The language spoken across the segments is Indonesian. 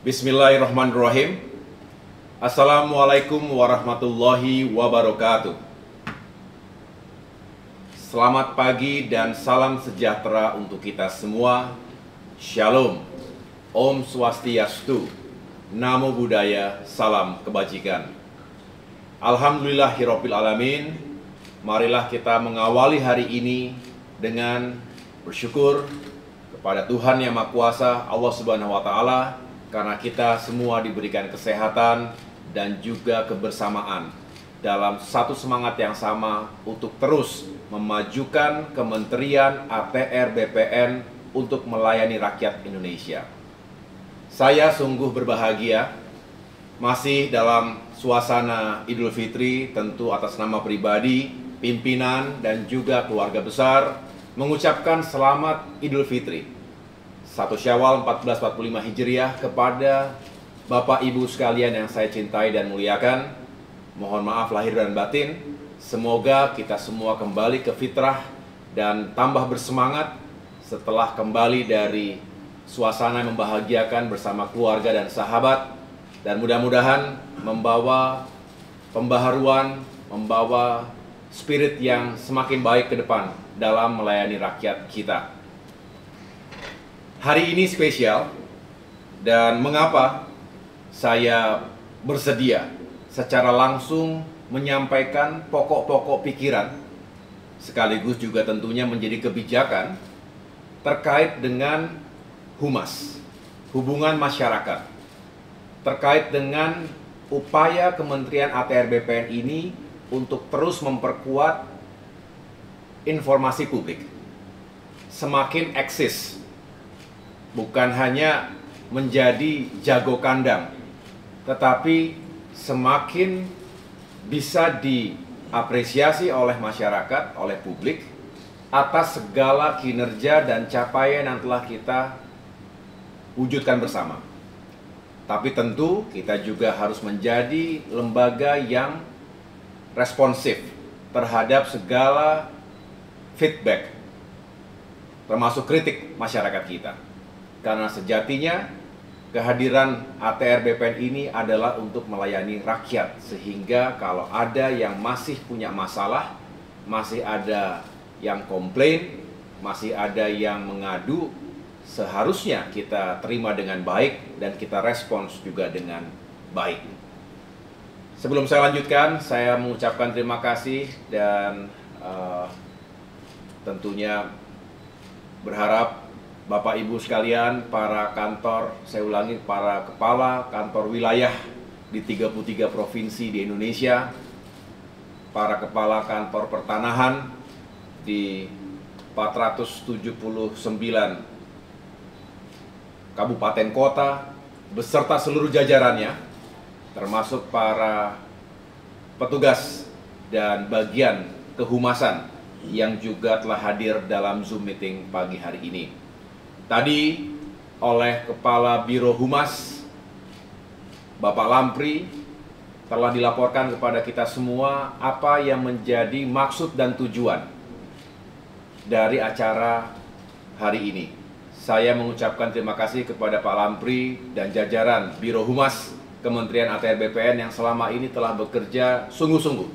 Bismillahirrahmanirrahim. Assalamualaikum warahmatullahi wabarakatuh. Selamat pagi dan salam sejahtera untuk kita semua. Shalom, Om Swastiastu, Namo Buddhaya, salam kebajikan. Alhamdulillahirabbil alamin. Marilah kita mengawali hari ini dengan bersyukur kepada Tuhan Yang Maha Kuasa, Allah Subhanahu wa taala, karena kita semua diberikan kesehatan dan juga kebersamaan dalam satu semangat yang sama untuk terus memajukan Kementerian ATR BPN untuk melayani rakyat Indonesia. Saya sungguh berbahagia masih dalam suasana Idul Fitri, tentu atas nama pribadi, pimpinan, dan juga keluarga besar mengucapkan selamat Idul Fitri 1 Syawal 1445 Hijriah kepada Bapak Ibu sekalian yang saya cintai dan muliakan. Mohon maaf lahir dan batin. Semoga kita semua kembali ke fitrah dan tambah bersemangat setelah kembali dari suasana yang membahagiakan bersama keluarga dan sahabat, dan mudah-mudahan membawa pembaharuan, membawa spirit yang semakin baik ke depan dalam melayani rakyat kita. Hari ini spesial, dan mengapa saya bersedia secara langsung menyampaikan pokok-pokok pikiran sekaligus juga tentunya menjadi kebijakan terkait dengan humas, hubungan masyarakat, terkait dengan upaya Kementerian ATR BPN ini untuk terus memperkuat informasi publik semakin eksis, bukan hanya menjadi jago kandang, tetapi semakin bisa diapresiasi oleh masyarakat, oleh publik atas segala kinerja dan capaian yang telah kita wujudkan bersama. Tapi tentu kita juga harus menjadi lembaga yang responsif terhadap segala feedback, termasuk kritik masyarakat kita. Karena sejatinya kehadiran ATR BPN ini adalah untuk melayani rakyat, sehingga kalau ada yang masih punya masalah, masih ada yang komplain, masih ada yang mengadu, seharusnya kita terima dengan baik dan kita respons juga dengan baik. Sebelum saya lanjutkan, saya mengucapkan terima kasih dan tentunya berharap Bapak Ibu sekalian, para kantor, saya ulangi, para kepala kantor wilayah di 33 provinsi di Indonesia, para kepala kantor pertanahan di 479 kabupaten kota, beserta seluruh jajarannya, termasuk para petugas dan bagian kehumasan yang juga telah hadir dalam Zoom meeting pagi hari ini. Tadi oleh Kepala Biro Humas, Bapak Lampri, telah dilaporkan kepada kita semua apa yang menjadi maksud dan tujuan dari acara hari ini. Saya mengucapkan terima kasih kepada Pak Lampri dan jajaran Biro Humas Kementerian ATR BPN yang selama ini telah bekerja sungguh-sungguh.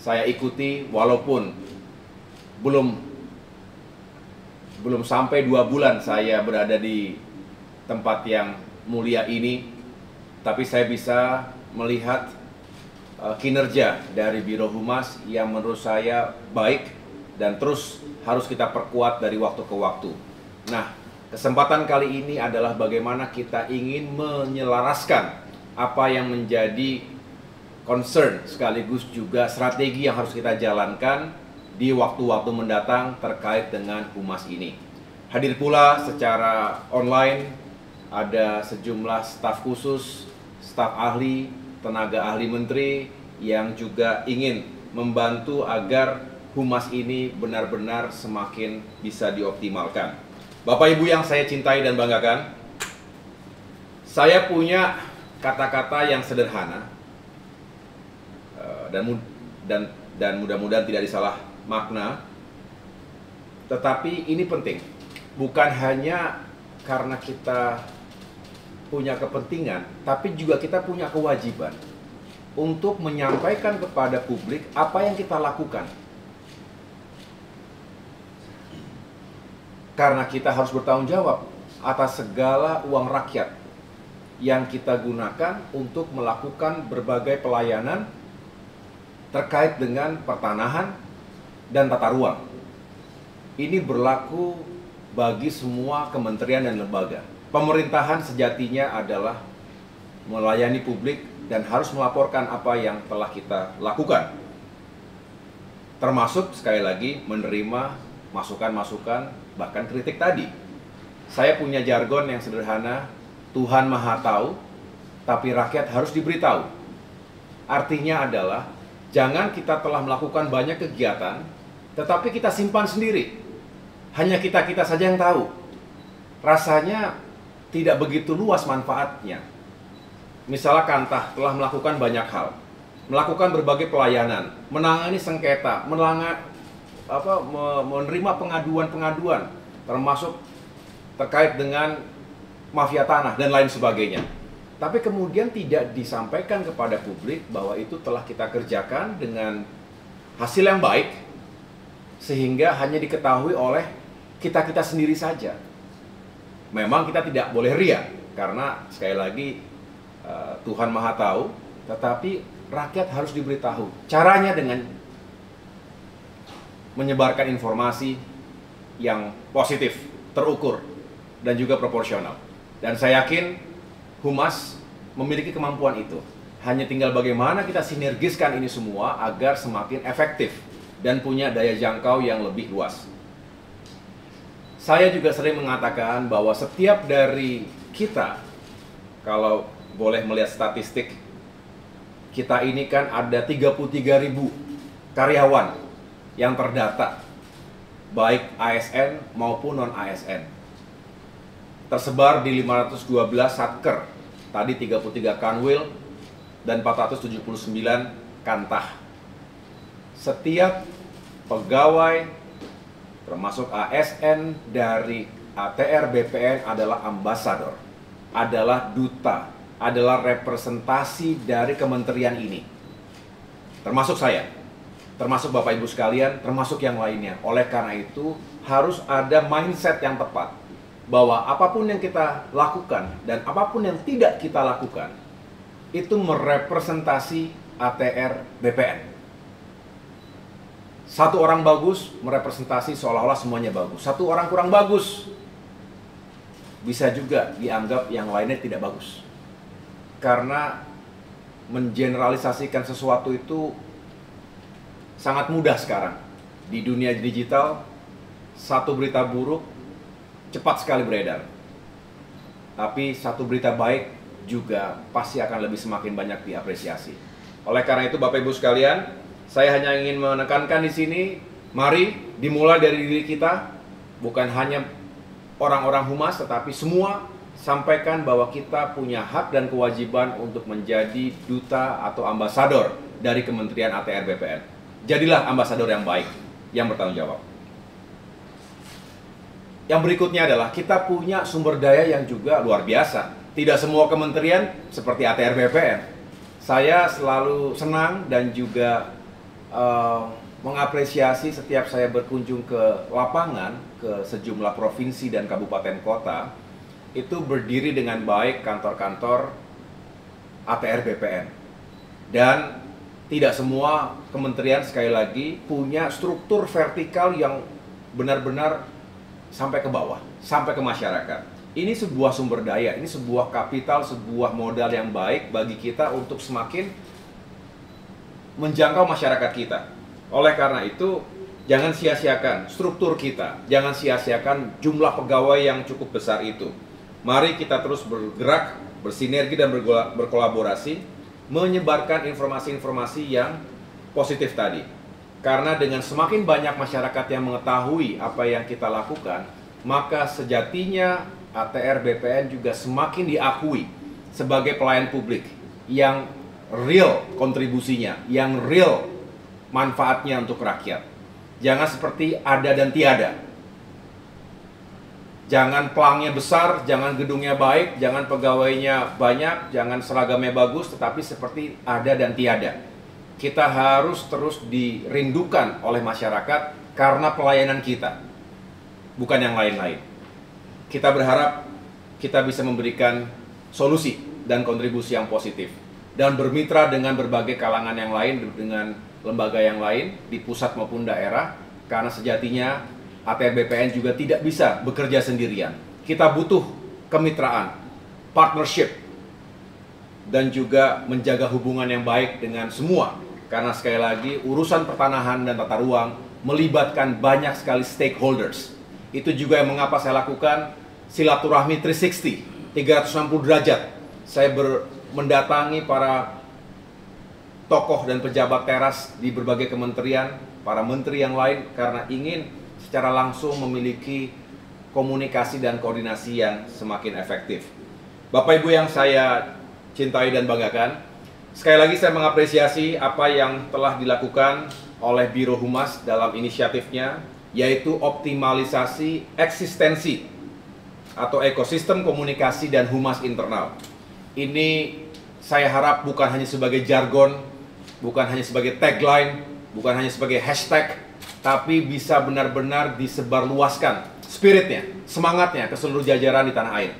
Saya ikuti walaupun belum sampai 2 bulan saya berada di tempat yang mulia ini, tapi saya bisa melihat kinerja dari Biro Humas yang menurut saya baik dan terus harus kita perkuat dari waktu ke waktu. Nah, kesempatan kali ini adalah bagaimana kita ingin menyelaraskan apa yang menjadi concern sekaligus juga strategi yang harus kita jalankan di waktu-waktu mendatang terkait dengan humas ini. Hadir pula secara online ada sejumlah staf khusus, staf ahli, tenaga ahli menteri yang juga ingin membantu agar humas ini benar-benar semakin bisa dioptimalkan. Bapak Ibu yang saya cintai dan banggakan, saya punya kata-kata yang sederhana dan mudah-mudahan tidak disalah makna, tetapi ini penting, bukan hanya karena kita punya kepentingan, tapi juga kita punya kewajiban untuk menyampaikan kepada publik apa yang kita lakukan. Karena kita harus bertanggung jawab atas segala uang rakyat yang kita gunakan untuk melakukan berbagai pelayanan terkait dengan pertanahan dan tata ruang. Ini berlaku bagi semua kementerian dan lembaga. Pemerintahan sejatinya adalah melayani publik dan harus melaporkan apa yang telah kita lakukan. Termasuk sekali lagi menerima masukan-masukan, bahkan kritik tadi. Saya punya jargon yang sederhana, Tuhan Maha Tahu, tapi rakyat harus diberitahu. Artinya adalah, jangan kita telah melakukan banyak kegiatan, tetapi kita simpan sendiri. Hanya kita-kita saja yang tahu. Rasanya tidak begitu luas manfaatnya. Misalnya Kantah telah melakukan banyak hal, melakukan berbagai pelayanan, menangani sengketa, menerima pengaduan-pengaduan, termasuk terkait dengan mafia tanah dan lain sebagainya. Tapi kemudian tidak disampaikan kepada publik bahwa itu telah kita kerjakan dengan hasil yang baik, sehingga hanya diketahui oleh kita-kita sendiri saja. Memang kita tidak boleh ria, karena sekali lagi Tuhan Maha Tahu, tetapi rakyat harus diberitahu. Caranya dengan menyebarkan informasi yang positif, terukur, dan juga proporsional. Dan saya yakin Humas memiliki kemampuan itu. Hanya tinggal bagaimana kita sinergiskan ini semua agar semakin efektif dan punya daya jangkau yang lebih luas. Saya juga sering mengatakan bahwa setiap dari kita, kalau boleh melihat statistik, kita ini kan ada 33.000 karyawan yang terdata, baik ASN maupun non-ASN. Tersebar di 512 satker, tadi 33 kanwil dan 479 kantah. Setiap pegawai termasuk ASN dari ATR BPN adalah ambasador, adalah duta, adalah representasi dari kementerian ini. Termasuk saya, termasuk Bapak Ibu sekalian, termasuk yang lainnya. Oleh karena itu harus ada mindset yang tepat, bahwa apapun yang kita lakukan dan apapun yang tidak kita lakukan itu merepresentasi ATR BPN. Satu orang bagus merepresentasi seolah-olah semuanya bagus. Satu orang kurang bagus bisa juga dianggap yang lainnya tidak bagus. Karena mengeneralisasikan sesuatu itu sangat mudah sekarang. Di dunia digital, satu berita buruk cepat sekali beredar. Tapi satu berita baik juga pasti akan lebih semakin banyak diapresiasi. Oleh karena itu Bapak Ibu sekalian, saya hanya ingin menekankan di sini, mari dimulai dari diri kita, bukan hanya orang-orang Humas, tetapi semua sampaikan bahwa kita punya hak dan kewajiban untuk menjadi duta atau ambasador dari Kementerian ATR BPN. Jadilah ambasador yang baik, yang bertanggung jawab. Yang berikutnya adalah kita punya sumber daya yang juga luar biasa. Tidak semua kementerian seperti ATR BPN. Saya selalu senang dan juga mengapresiasi setiap saya berkunjung ke lapangan, ke sejumlah provinsi dan kabupaten kota, itu berdiri dengan baik kantor-kantor ATR BPN. Dan tidak semua kementerian sekali lagi punya struktur vertikal yang benar-benar sampai ke bawah, sampai ke masyarakat. Ini sebuah sumber daya, ini sebuah kapital, sebuah modal yang baik bagi kita untuk semakin menjangkau masyarakat kita. Oleh karena itu, jangan sia-siakan struktur kita, jangan sia-siakan jumlah pegawai yang cukup besar itu. Mari kita terus bergerak, bersinergi dan berkolaborasi, menyebarkan informasi-informasi yang positif tadi. Karena dengan semakin banyak masyarakat yang mengetahui apa yang kita lakukan, maka sejatinya ATR BPN juga semakin diakui sebagai pelayan publik yang real kontribusinya, yang real manfaatnya untuk rakyat. Jangan seperti ada dan tiada. Jangan pelangnya besar, jangan gedungnya baik, jangan pegawainya banyak, jangan seragamnya bagus, tetapi seperti ada dan tiada. Kita harus terus dirindukan oleh masyarakat karena pelayanan kita, bukan yang lain-lain. Kita berharap kita bisa memberikan solusi dan kontribusi yang positif, dan bermitra dengan berbagai kalangan yang lain, dengan lembaga yang lain di pusat maupun daerah, karena sejatinya ATR BPN juga tidak bisa bekerja sendirian. Kita butuh kemitraan, partnership, dan juga menjaga hubungan yang baik dengan semua. Karena sekali lagi, urusan pertanahan dan tata ruang melibatkan banyak sekali stakeholders. Itu juga yang mengapa saya lakukan silaturahmi 360, 360 derajat. Saya mendatangi para tokoh dan pejabat teras di berbagai kementerian, para menteri yang lain, karena ingin secara langsung memiliki komunikasi dan koordinasi yang semakin efektif. Bapak Ibu yang saya cintai dan banggakan, sekali lagi saya mengapresiasi apa yang telah dilakukan oleh Biro Humas dalam inisiatifnya, yaitu optimalisasi eksistensi atau ekosistem komunikasi dan humas internal. Ini saya harap bukan hanya sebagai jargon, bukan hanya sebagai tagline, bukan hanya sebagai hashtag, tapi bisa benar-benar disebarluaskan spiritnya, semangatnya ke seluruh jajaran di tanah air.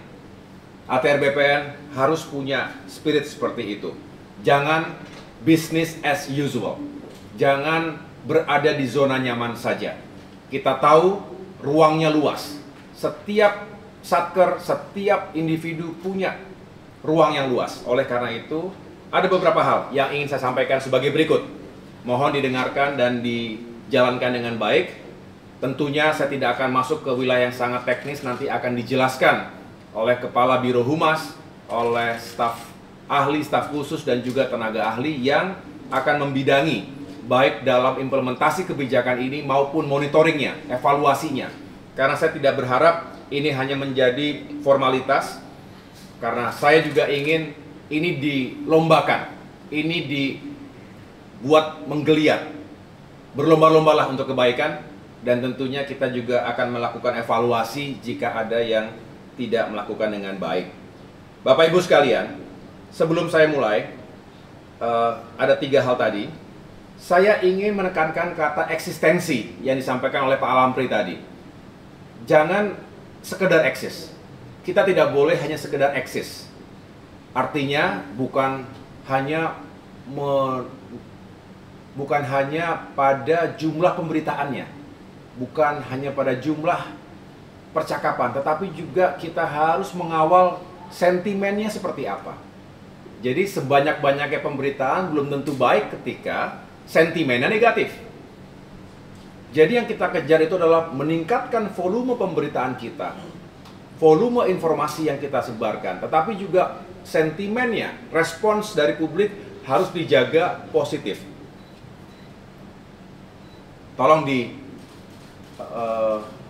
ATR BPN harus punya spirit seperti itu. Jangan business as usual. Jangan berada di zona nyaman saja. Kita tahu ruangnya luas. Setiap satker, setiap individu punya ruang yang luas. Oleh karena itu, ada beberapa hal yang ingin saya sampaikan sebagai berikut. Mohon didengarkan dan dijalankan dengan baik. Tentunya saya tidak akan masuk ke wilayah yang sangat teknis, nanti akan dijelaskan oleh Kepala Biro Humas, oleh staf ahli, staf khusus, dan juga tenaga ahli yang akan membidangi baik dalam implementasi kebijakan ini maupun monitoringnya, evaluasinya. Karena saya tidak berharap ini hanya menjadi formalitas, karena saya juga ingin ini dilombakan, ini dibuat menggeliat, berlomba-lombalah untuk kebaikan, dan tentunya kita juga akan melakukan evaluasi jika ada yang tidak melakukan dengan baik. Bapak Ibu sekalian, sebelum saya mulai, ada 3 hal tadi. Saya ingin menekankan kata eksistensi yang disampaikan oleh Pak Alampri tadi. Jangan sekedar eksis. Kita tidak boleh hanya sekedar eksis. Artinya bukan hanya pada jumlah pemberitaannya, bukan hanya pada jumlah percakapan, tetapi juga kita harus mengawal sentimennya seperti apa. Jadi sebanyak-banyaknya pemberitaan belum tentu baik ketika sentimennya negatif. Jadi yang kita kejar itu adalah meningkatkan volume pemberitaan kita, volume informasi yang kita sebarkan, tetapi juga sentimennya, respons dari publik harus dijaga positif. Tolong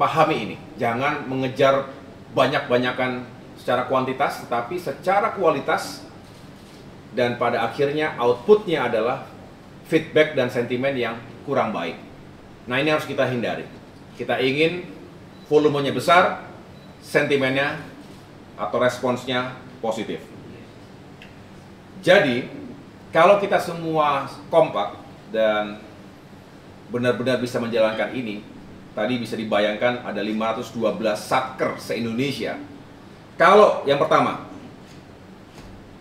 pahami ini, jangan mengejar banyak-banyakan secara kuantitas, tetapi secara kualitas, dan pada akhirnya outputnya adalah feedback dan sentimen yang kurang baik. Nah, ini harus kita hindari. Kita ingin volumenya besar, sentimennya atau responsnya positif. Jadi, kalau kita semua kompak dan benar-benar bisa menjalankan ini, tadi bisa dibayangkan ada 512 satker se-Indonesia. Kalau yang pertama,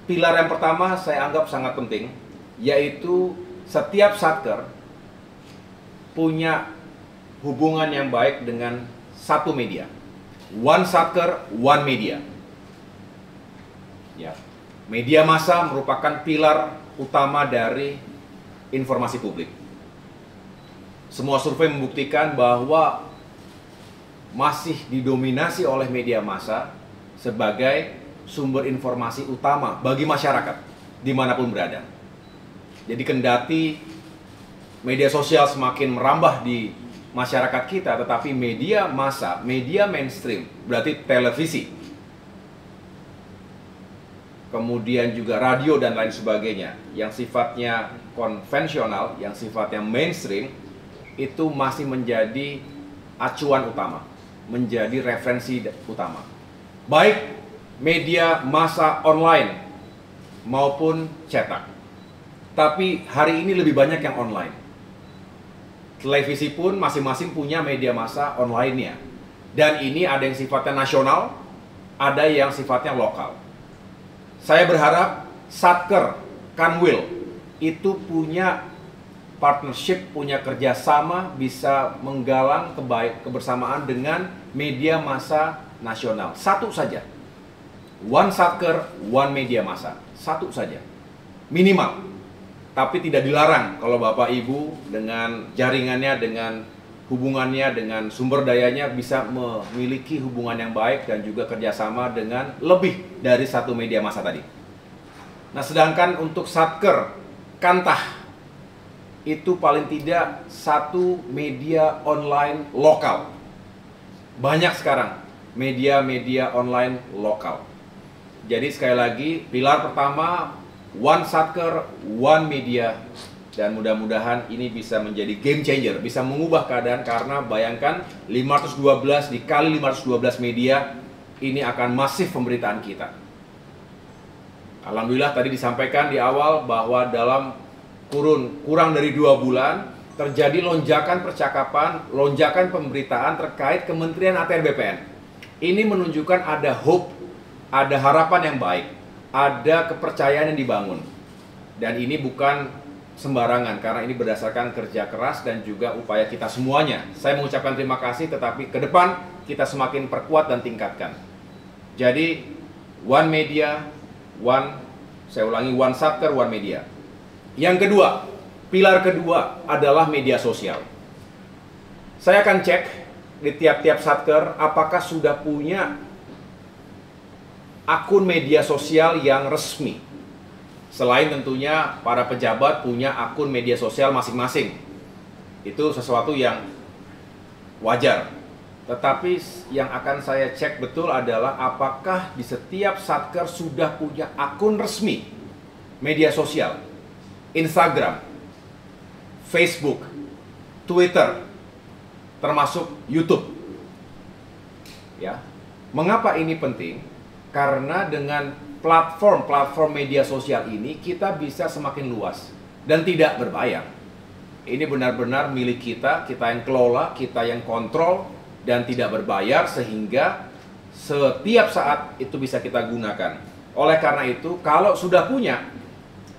pilar yang pertama saya anggap sangat penting, yaitu setiap satker punya hubungan yang baik dengan satu media. One satker, one media. Ya. Media massa merupakan pilar utama dari informasi publik. Semua survei membuktikan bahwa masih didominasi oleh media massa sebagai sumber informasi utama bagi masyarakat dimanapun berada. Jadi kendati media sosial semakin merambah di masyarakat kita, tetapi media massa, media mainstream, berarti televisi, kemudian juga radio dan lain sebagainya, yang sifatnya konvensional, yang sifatnya mainstream, itu masih menjadi acuan utama, menjadi referensi utama. Baik media massa online maupun cetak. Tapi hari ini lebih banyak yang online. Televisi pun masing-masing punya media massa online-nya. Dan ini ada yang sifatnya nasional, ada yang sifatnya lokal. Saya berharap Satker, Kanwil itu punya partnership, punya kerjasama, bisa menggalang kebersamaan dengan media massa nasional. Satu saja. One Satker, one media massa. Satu saja. Minimal. Tapi tidak dilarang kalau Bapak Ibu dengan jaringannya, dengan hubungannya, dengan sumber dayanya bisa memiliki hubungan yang baik dan juga kerjasama dengan lebih dari satu media massa tadi. Nah, sedangkan untuk Satker, Kantah, itu paling tidak satu media online lokal. Banyak sekarang media-media online lokal. Jadi sekali lagi, pilar pertama, one Satker, one media. Dan mudah-mudahan ini bisa menjadi game changer, bisa mengubah keadaan, karena bayangkan 512 dikali 512 media, ini akan masif pemberitaan kita. Alhamdulillah tadi disampaikan di awal bahwa dalam kurang dari 2 bulan terjadi lonjakan percakapan, lonjakan pemberitaan terkait Kementerian ATR BPN. Ini menunjukkan ada hope, ada harapan yang baik, ada kepercayaan yang dibangun. Dan ini bukan sembarangan, karena ini berdasarkan kerja keras dan juga upaya kita semuanya. Saya mengucapkan terima kasih, tetapi ke depan kita semakin perkuat dan tingkatkan. Jadi one media, saya ulangi, one Satker, one media. Yang kedua, pilar kedua adalah media sosial. Saya akan cek di tiap-tiap Satker apakah sudah punya akun media sosial yang resmi. Selain tentunya para pejabat punya akun media sosial masing-masing. Itu sesuatu yang wajar. Tetapi yang akan saya cek betul adalah apakah di setiap Satker sudah punya akun resmi media sosial. Instagram, Facebook, Twitter, termasuk YouTube. Ya. Mengapa ini penting? Karena dengan platform media sosial ini kita bisa semakin luas dan tidak berbayar. Ini benar-benar milik kita, kita yang kelola, kita yang kontrol, dan tidak berbayar, sehingga setiap saat itu bisa kita gunakan. Oleh karena itu, kalau sudah punya,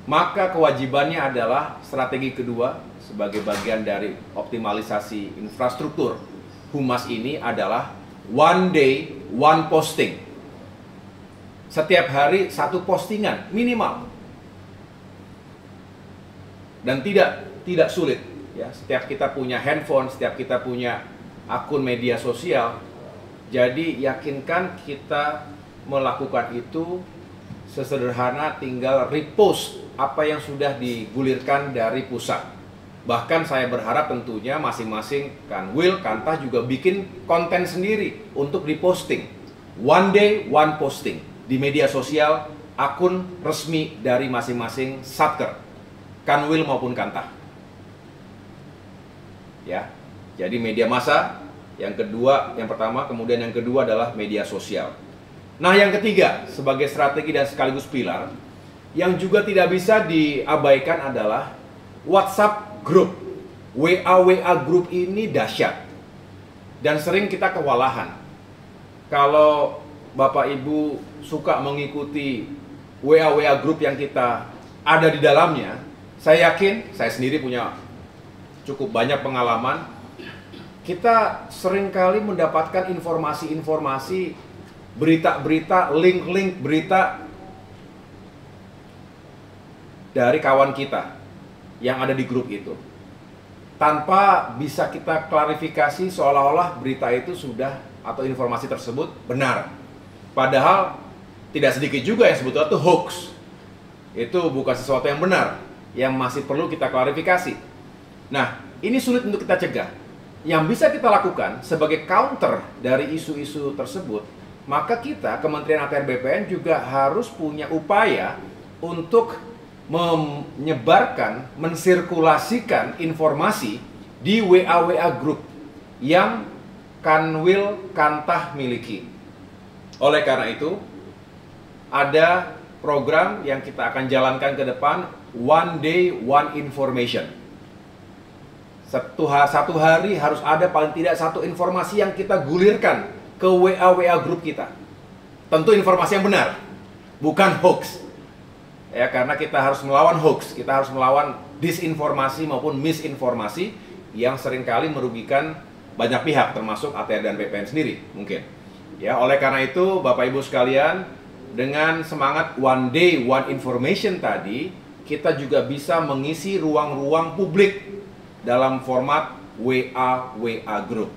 maka kewajibannya adalah strategi kedua sebagai bagian dari optimalisasi infrastruktur Humas ini adalah one day, one posting. Setiap hari satu postingan minimal. Dan tidak sulit ya. Setiap kita punya handphone, setiap kita punya akun media sosial, jadi yakinkan kita melakukan itu sesederhana tinggal repost apa yang sudah digulirkan dari pusat. Bahkan saya berharap tentunya masing-masing Kanwil, Kantah juga bikin konten sendiri untuk diposting. One day, one posting di media sosial, akun resmi dari masing-masing Satker, Kanwil maupun Kantah. Ya. Jadi media massa, yang pertama, kemudian yang kedua adalah media sosial. Nah, yang ketiga sebagai strategi dan sekaligus pilar yang juga tidak bisa diabaikan adalah WhatsApp group. WA group ini dahsyat dan sering kita kewalahan. Kalau Bapak Ibu suka mengikuti WA group yang kita ada di dalamnya, saya yakin, saya sendiri punya cukup banyak pengalaman. Kita seringkali mendapatkan informasi-informasi, berita-berita, link-link berita dari kawan kita yang ada di grup itu, tanpa bisa kita klarifikasi, seolah-olah berita itu sudah atau informasi tersebut benar. Padahal tidak sedikit juga yang sebetulnya itu hoax. Itu bukan sesuatu yang benar, yang masih perlu kita klarifikasi. Nah, ini sulit untuk kita cegah. Yang bisa kita lakukan sebagai counter dari isu-isu tersebut, maka kita, Kementerian ATR BPN juga harus punya upaya untuk menyebarkan, mensirkulasikan informasi di WA group yang Kanwil Kantah miliki. Oleh karena itu, ada program yang kita akan jalankan ke depan, One Day One Information. Satu hari harus ada paling tidak satu informasi yang kita gulirkan ke WA grup kita. Tentu informasi yang benar, bukan hoax. Ya, karena kita harus melawan hoax, kita harus melawan disinformasi maupun misinformasi yang seringkali merugikan banyak pihak, termasuk ATR dan BPN sendiri mungkin. Ya, oleh karena itu Bapak Ibu sekalian, dengan semangat One Day One Information tadi, kita juga bisa mengisi ruang-ruang publik dalam format WA group.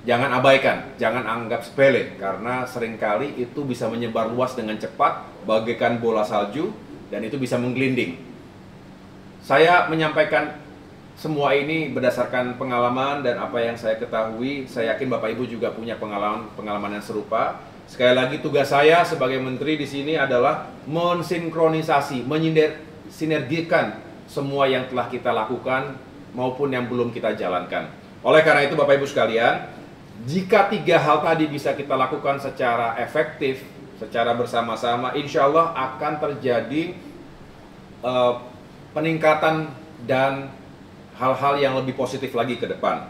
Jangan abaikan, jangan anggap sepele, karena seringkali itu bisa menyebar luas dengan cepat bagaikan bola salju dan itu bisa menggelinding. Saya menyampaikan semua ini berdasarkan pengalaman dan apa yang saya ketahui. Saya yakin Bapak Ibu juga punya pengalaman yang serupa. Sekali lagi, tugas saya sebagai menteri di sini adalah mensinkronisasi, sinergikan semua yang telah kita lakukan maupun yang belum kita jalankan. Oleh karena itu Bapak Ibu sekalian, jika 3 hal tadi bisa kita lakukan secara efektif, secara bersama-sama, insya Allah akan terjadi peningkatan dan hal-hal yang lebih positif lagi ke depan.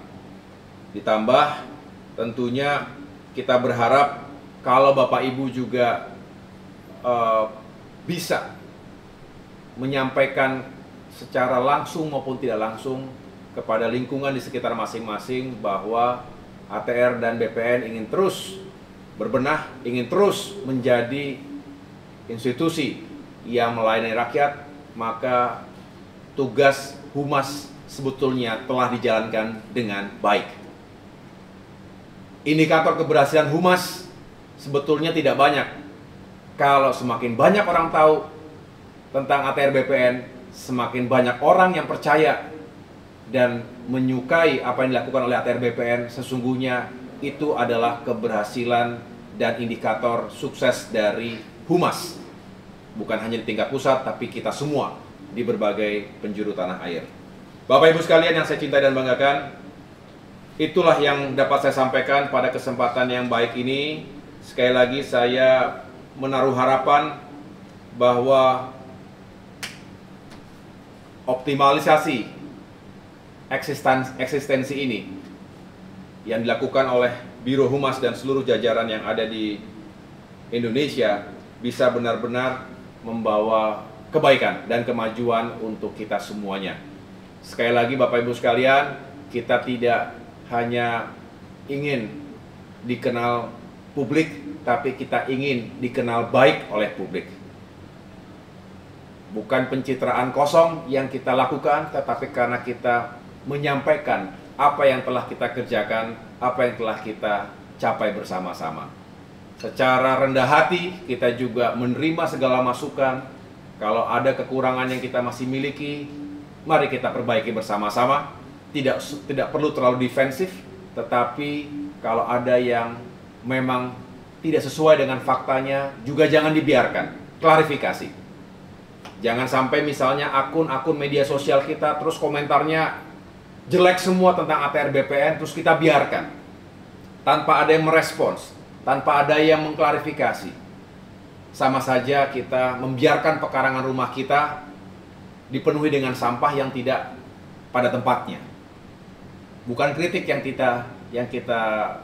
Ditambah tentunya kita berharap kalau Bapak Ibu juga bisa menyampaikan secara langsung maupun tidak langsung kepada lingkungan di sekitar masing-masing bahwa ATR dan BPN ingin terus berbenah, ingin terus menjadi institusi yang melayani rakyat, maka tugas humas sebetulnya telah dijalankan dengan baik. Indikator keberhasilan humas sebetulnya tidak banyak. Kalau semakin banyak orang tahu tentang ATR BPN, semakin banyak orang yang percaya dan menyukai apa yang dilakukan oleh ATR BPN, sesungguhnya itu adalah keberhasilan dan indikator sukses dari humas. Bukan hanya di tingkat pusat, tapi kita semua di berbagai penjuru tanah air. Bapak Ibu sekalian yang saya cintai dan banggakan, itulah yang dapat saya sampaikan pada kesempatan yang baik ini. Sekali lagi saya menaruh harapan bahwa optimalisasi eksistensi ini yang dilakukan oleh Biro Humas dan seluruh jajaran yang ada di Indonesia bisa benar-benar membawa kebaikan dan kemajuan untuk kita semuanya. Sekali lagi Bapak Ibu sekalian, kita tidak hanya ingin dikenal publik, tapi kita ingin dikenal baik oleh publik. Bukan pencitraan kosong yang kita lakukan, tetapi karena kita menyampaikan apa yang telah kita kerjakan, apa yang telah kita capai bersama-sama. Secara rendah hati, kita juga menerima segala masukan. Kalau ada kekurangan yang kita masih miliki, mari kita perbaiki bersama-sama. Tidak perlu terlalu defensif, tetapi kalau ada yang memang tidak sesuai dengan faktanya, juga jangan dibiarkan. Klarifikasi. Jangan sampai misalnya akun-akun media sosial kita terus komentarnya jelek semua tentang ATR BPN, terus kita biarkan tanpa ada yang merespons, tanpa ada yang mengklarifikasi. Sama saja kita membiarkan pekarangan rumah kita dipenuhi dengan sampah yang tidak pada tempatnya. Bukan kritik yang kita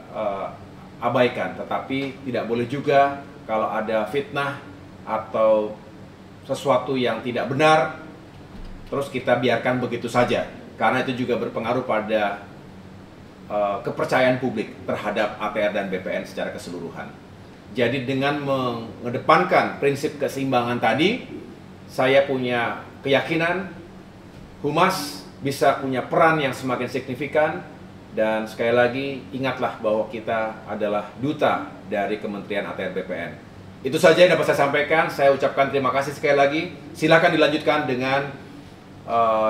abaikan, tetapi tidak boleh juga kalau ada fitnah atau sesuatu yang tidak benar terus kita biarkan begitu saja, karena itu juga berpengaruh pada kepercayaan publik terhadap ATR dan BPN secara keseluruhan. Jadi dengan mengedepankan prinsip keseimbangan tadi, saya punya keyakinan Humas bisa punya peran yang semakin signifikan. Dan sekali lagi, ingatlah bahwa kita adalah duta dari Kementerian ATR BPN. Itu saja yang dapat saya sampaikan. Saya ucapkan terima kasih sekali lagi. Silakan dilanjutkan dengan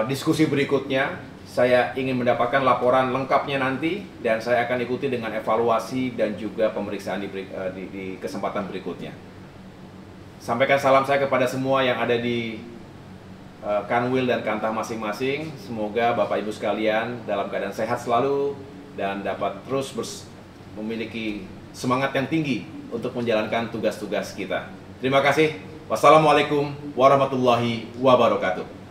diskusi berikutnya. Saya ingin mendapatkan laporan lengkapnya nanti, dan saya akan ikuti dengan evaluasi dan juga pemeriksaan di kesempatan berikutnya. Sampaikan salam saya kepada semua yang ada di Kanwil dan Kantah masing-masing. Semoga Bapak Ibu sekalian dalam keadaan sehat selalu, dan dapat terus memiliki semangat yang tinggi untuk menjalankan tugas-tugas kita. Terima kasih. Wassalamualaikum warahmatullahi wabarakatuh.